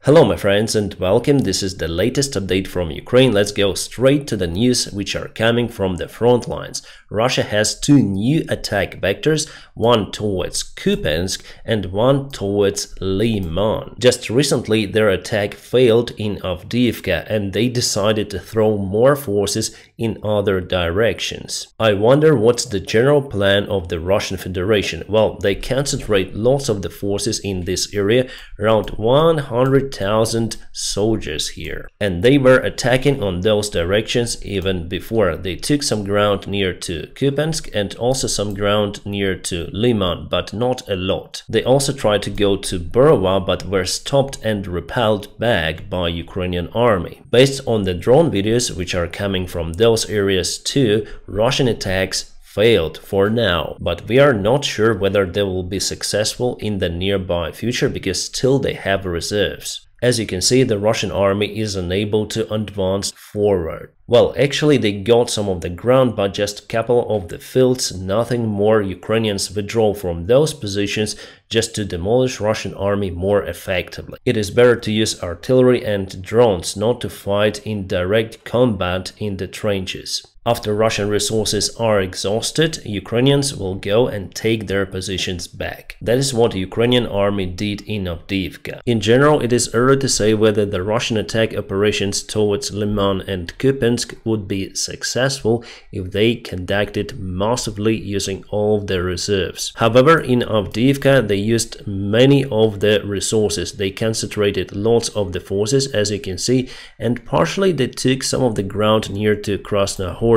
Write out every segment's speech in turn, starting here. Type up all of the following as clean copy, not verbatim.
Hello my friends and welcome. This is the latest update from Ukraine. Let's go straight to the news which are coming from the front lines. Russia has two new attack vectors, one towards Kupiansk and one towards Liman. Just recently their attack failed in Avdiivka and they decided to throw more forces in other directions. I wonder what's the general plan of the Russian Federation. Well, they concentrate lots of the forces in this area, around 100,000 soldiers here, and they were attacking on those directions even before. They took some ground near to Kupiansk and also some ground near to Liman, but not a lot. They also tried to go to Burova but were stopped and repelled back by Ukrainian army. Based on the drone videos which are coming from those areas too, Russian attacks failed for now, but we are not sure whether they will be successful in the nearby future because still they have reserves. As you can see, the Russian army is unable to advance forward. Well, actually they got some of the ground, but just a couple of the fields, nothing more. Ukrainians withdraw from those positions just to demolish Russian army more effectively. It is better to use artillery and drones, not to fight in direct combat in the trenches. After Russian resources are exhausted, Ukrainians will go and take their positions back. That is what the Ukrainian army did in Avdiivka. In general, it is early to say whether the Russian attack operations towards Liman and Kupiansk would be successful if they conducted massively using all of their reserves. However, in Avdiivka, they used many of the resources. They concentrated lots of the forces, as you can see, and partially they took some of the ground near to Krasnohorivka.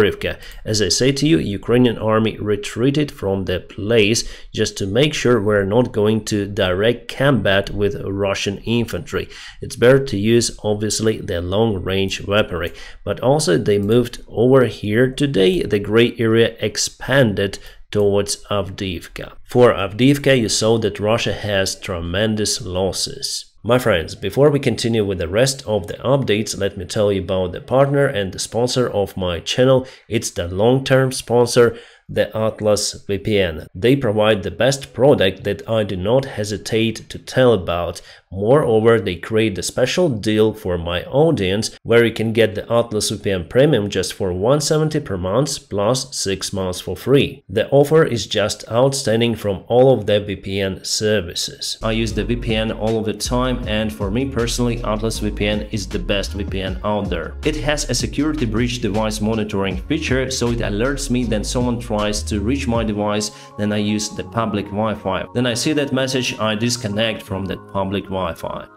As I say to you, Ukrainian army retreated from the place just to make sure we're not going to direct combat with Russian infantry. It's better to use obviously the long-range weaponry, but also they moved over here today. The gray area expanded towards Avdiivka. For Avdiivka, you saw that Russia has tremendous losses. My friends, before we continue with the rest of the updates, let me tell you about the partner and the sponsor of my channel. It's the long-term sponsor, the Atlas VPN. They provide the best product that I do not hesitate to tell about. Moreover, they create a special deal for my audience where you can get the Atlas VPN Premium just for $170 per month plus 6 months for free. The offer is just outstanding from all of the VPN services. I use the VPN all of the time, and for me personally, Atlas VPN is the best VPN out there. It has a security breach device monitoring feature, so it alerts me when someone tries to reach my device. Then I use the public Wi-Fi. Then I see that message, I disconnect from that public Wi-Fi.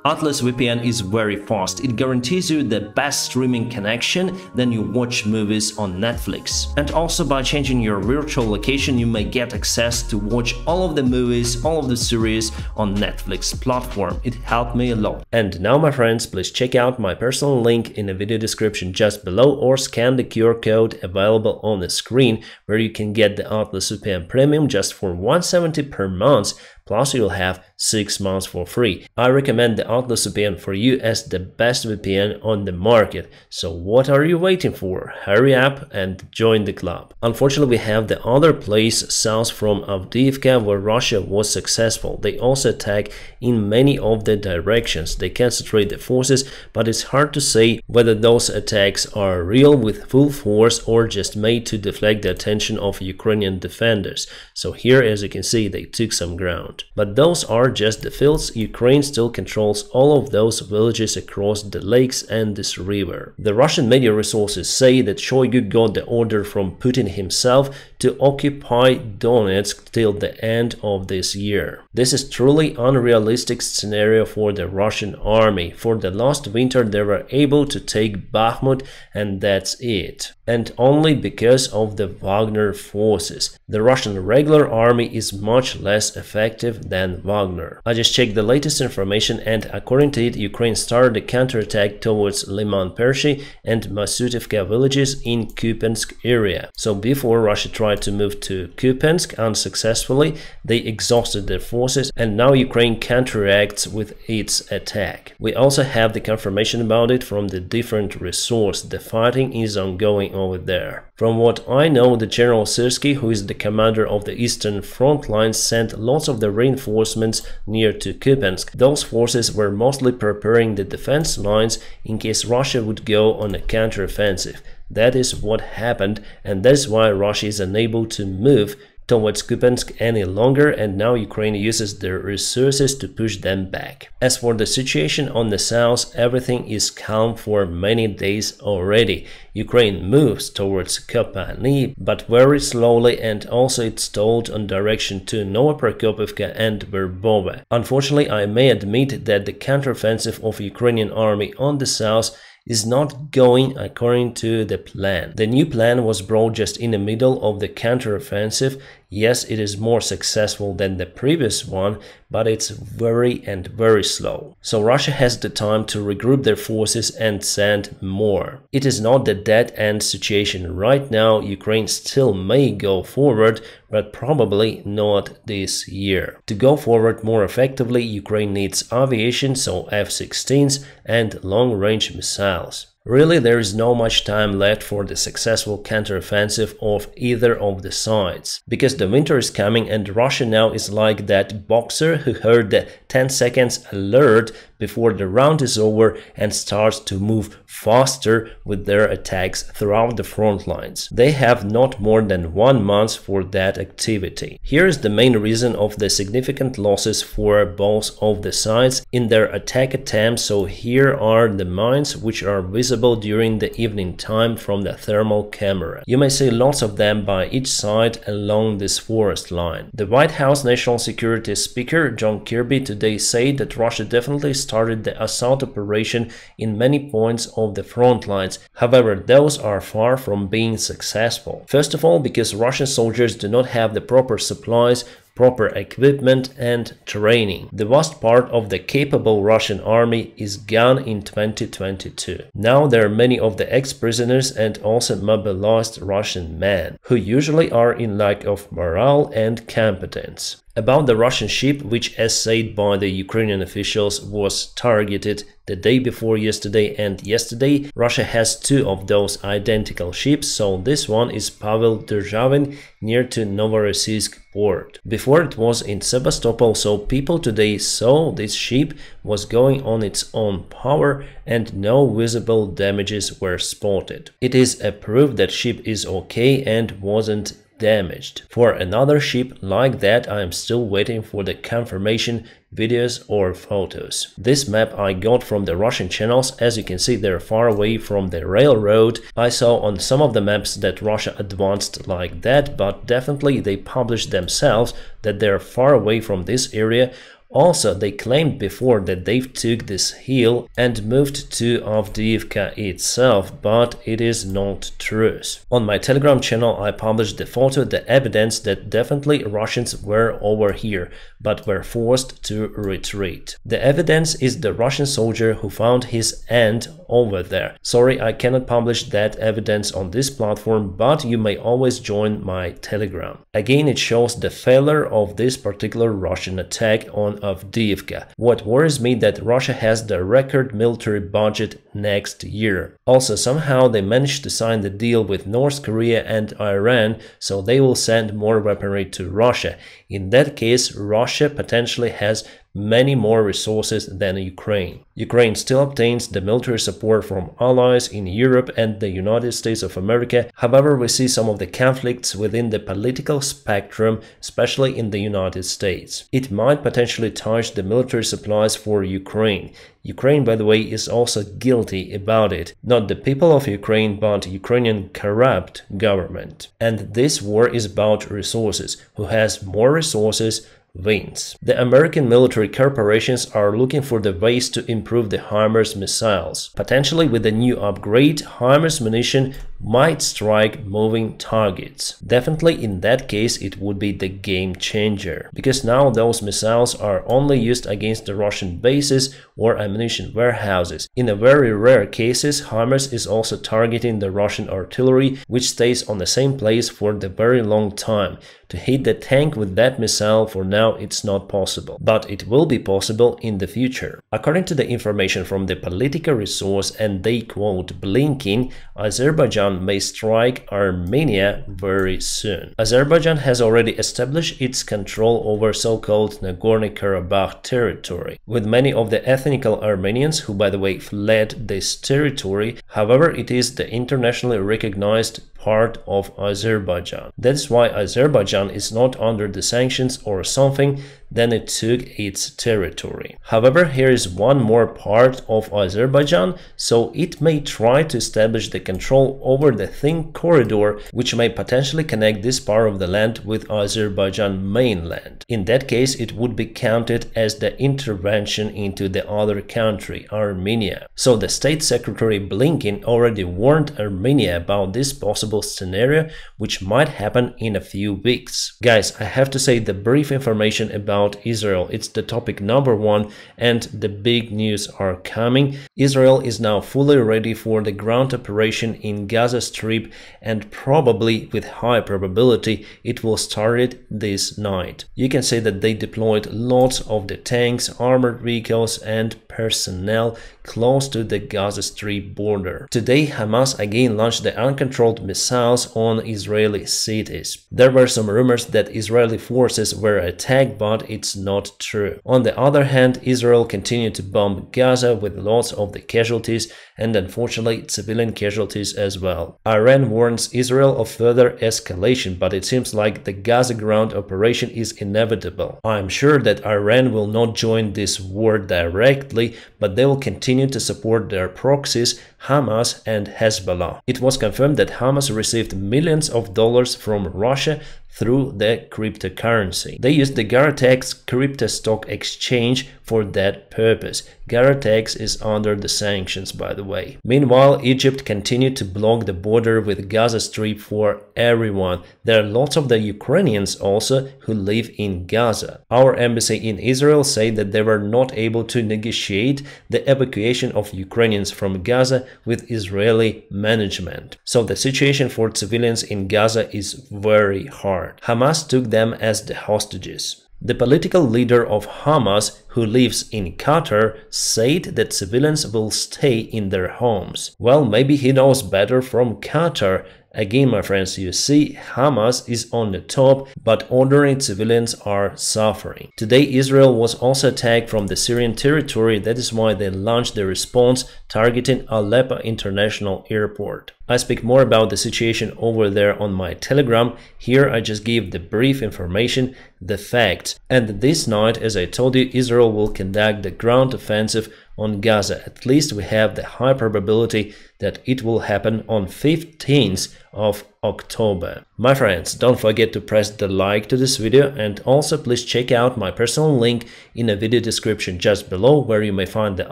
Atlas VPN is very fast. It guarantees you the best streaming connection, then you watch movies on Netflix. And also by changing your virtual location, you may get access to watch all of the movies, all of the series on Netflix platform. It helped me a lot. And now my friends, please check out my personal link in the video description just below or scan the QR code available on the screen where you can get the Atlas VPN Premium just for $170 per month, plus you'll have 6 months for free. I recommend the Atlas VPN for you as the best VPN on the market. So what are you waiting for? Hurry up and join the club. Unfortunately, we have the other place south from Avdiivka where Russia was successful. They also attack in many of the directions. They concentrate the forces, but it's hard to say whether those attacks are real with full force or just made to deflect the attention of Ukrainian defenders. So here, as you can see, they took some ground. But those are just the fields. Ukraine still controls all of those villages across the lakes and this river. The Russian media resources say that Shoigu got the order from Putin himself to occupy Donetsk till the end of this year. This is truly unrealistic scenario for the Russian army. For the last winter they were able to take Bakhmut and that's it. And only because of the Wagner forces. The Russian regular army is much less effective than Wagner. I just checked the latest information and according to it, Ukraine started a counterattack towards Liman Pershi and Masutivka villages in Kupiansk area. So before Russia tried tried to move to Kupiansk unsuccessfully. They exhausted their forces, and now Ukraine counteracts with its attack. We also have the confirmation about it from the different resources. The fighting is ongoing over there. From what I know, the General Syrskyi, who is the commander of the Eastern Front lines, sent lots of the reinforcements near to Kupiansk. Those forces were mostly preparing the defense lines in case Russia would go on a counteroffensive. That is what happened, and that's why Russia is unable to move towards Kupiansk any longer, and now Ukraine uses their resources to push them back. As for the situation on the south, everything is calm for many days already. Ukraine moves towards Kopani, but very slowly, and also it's stalled on direction to Novoprokopivka and Verbovo. Unfortunately, I may admit that the counteroffensive of Ukrainian army on the south is not going according to the plan. The new plan was brought just in the middle of the counteroffensive. Yes, it is more successful than the previous one, but it's very slow. So Russia has the time to regroup their forces and send more. It is not the dead-end situation right now. Ukraine still may go forward, but probably not this year. To go forward more effectively, Ukraine needs aviation, so F-16s and long-range missiles. Really, there is no much time left for the successful counteroffensive of either of the sides, because the winter is coming and Russia now is like that boxer who heard the 10 seconds alert before the round is over and starts to move faster with their attacks throughout the front lines. They have not more than 1 month for that activity. Here is the main reason of the significant losses for both of the sides in their attack attempts. So here are the mines which are visible during the evening time from the thermal camera. You may see lots of them by each side along this forest line. The White House National Security Speaker John Kirby today said that Russia definitely started the assault operation in many points of the front lines. However, those are far from being successful. First of all, because Russian soldiers do not have the proper supplies, proper equipment and training. The vast part of the capable Russian army is gone in 2022. Now there are many of the ex-prisoners and also mobilized Russian men, who usually are in lack of morale and competence. About the Russian ship, which, as said by the Ukrainian officials, was targeted the day before yesterday and yesterday, Russia has 2 of those identical ships, so this one is Pavel Derzhavin near to Novorossiysk port. Before it was in Sevastopol, so people today saw this ship was going on its own power and no visible damages were spotted. It is a proof that ship is okay and wasn't damaged. For another ship like that, I am still waiting for the confirmation videos or photos. This map I got from the Russian channels. As you can see, they're far away from the railroad. I saw on some of the maps that Russia advanced like that, but definitely they published themselves that they're far away from this area. Also, they claimed before that they took this hill and moved to Avdiivka itself, but it is not true. On my Telegram channel, I published the photo, the evidence that definitely Russians were over here, but were forced to retreat. The evidence is the Russian soldier who found his end over there. Sorry, I cannot publish that evidence on this platform, but you may always join my Telegram. Again, it shows the failure of this particular Russian attack on Avdiivka. What worries me that Russia has the record military budget next year. Also, somehow they managed to sign the deal with North Korea and Iran, so they will send more weaponry to Russia. In that case, Russia potentially has many more resources than Ukraine. Ukraine still obtains the military support from allies in Europe and the United States of America. However, we see some of the conflicts within the political spectrum, especially in the United States. It might potentially touch the military supplies for Ukraine. Ukraine, by the way, is also guilty about it. Not the people of Ukraine, but Ukrainian corrupt government. And this war is about resources. Who has more resources wins. The American military corporations are looking for the ways to improve the HIMARS missiles. Potentially with the new upgrade, HIMARS munition might strike moving targets. Definitely in that case it would be the game changer, because now those missiles are only used against the Russian bases or ammunition warehouses. In a very rare cases, HIMARS is also targeting the Russian artillery, which stays on the same place for the very long time. To hit the tank with that missile, for now it's not possible, but it will be possible in the future. According to the information from the Political resource, and they quote Blinken, Azerbaijan may strike Armenia very soon. Azerbaijan has already established its control over so-called Nagorno-Karabakh territory, with many of the ethnical Armenians who, by the way, fled this territory. However, it is the internationally recognized part of Azerbaijan. That's why Azerbaijan is not under the sanctions or something, then it took its territory. However, here is one more part of Azerbaijan, so it may try to establish the control over the thin corridor which may potentially connect this part of the land with Azerbaijan mainland. In that case, it would be counted as the intervention into the other country, Armenia. So the State Secretary Blinken already warned Armenia about this possible scenario, which might happen in a few weeks. Guys, I have to say the brief information about Israel, it's the topic number one, and the big news are coming. Israel is now fully ready for the ground operation in Gaza Strip, and probably with high probability it will start it this night. You can say that they deployed lots of the tanks, armored vehicles and personnel close to the Gaza Strip border. Today, Hamas again launched the uncontrolled missiles on Israeli cities. There were some rumors that Israeli forces were attacked, but it's not true. On the other hand, Israel continued to bomb Gaza with lots of the casualties and unfortunately civilian casualties as well. Iran warns Israel of further escalation, but it seems like the Gaza ground operation is inevitable. I'm sure that Iran will not join this war directly, but they will continue to support their proxies, Hamas and Hezbollah. It was confirmed that Hamas received millions of dollars from Russia through the cryptocurrency. They used the Garatex crypto stock exchange for that purpose. Garatex is under the sanctions, by the way. Meanwhile, Egypt continued to block the border with Gaza Strip for everyone. There are lots of the Ukrainians also who live in Gaza. Our embassy in Israel said that they were not able to negotiate the evacuation of Ukrainians from Gaza with Israeli management. So the situation for civilians in Gaza is very hard. Hamas took them as the hostages. The political leader of Hamas, who lives in Qatar, said that civilians will stay in their homes. Well, maybe he knows better from Qatar. Again, my friends, you see, Hamas is on the top, but ordinary civilians are suffering. Today, Israel was also attacked from the Syrian territory. That is why they launched the response targeting Aleppo International Airport. I speak more about the situation over there on my Telegram. Here I just give the brief information, the facts. And this night, as I told you, Israel will conduct the ground offensive on Gaza. At least we have the high probability that it will happen on 15th of October. My friends, don't forget to press the like to this video, and also please check out my personal link in the video description just below, where you may find the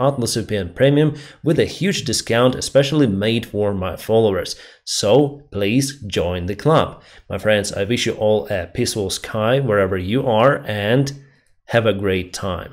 Atlas VPN Premium with a huge discount especially made for my followers. So please join the club. My friends, I wish you all a peaceful sky wherever you are, and have a great time.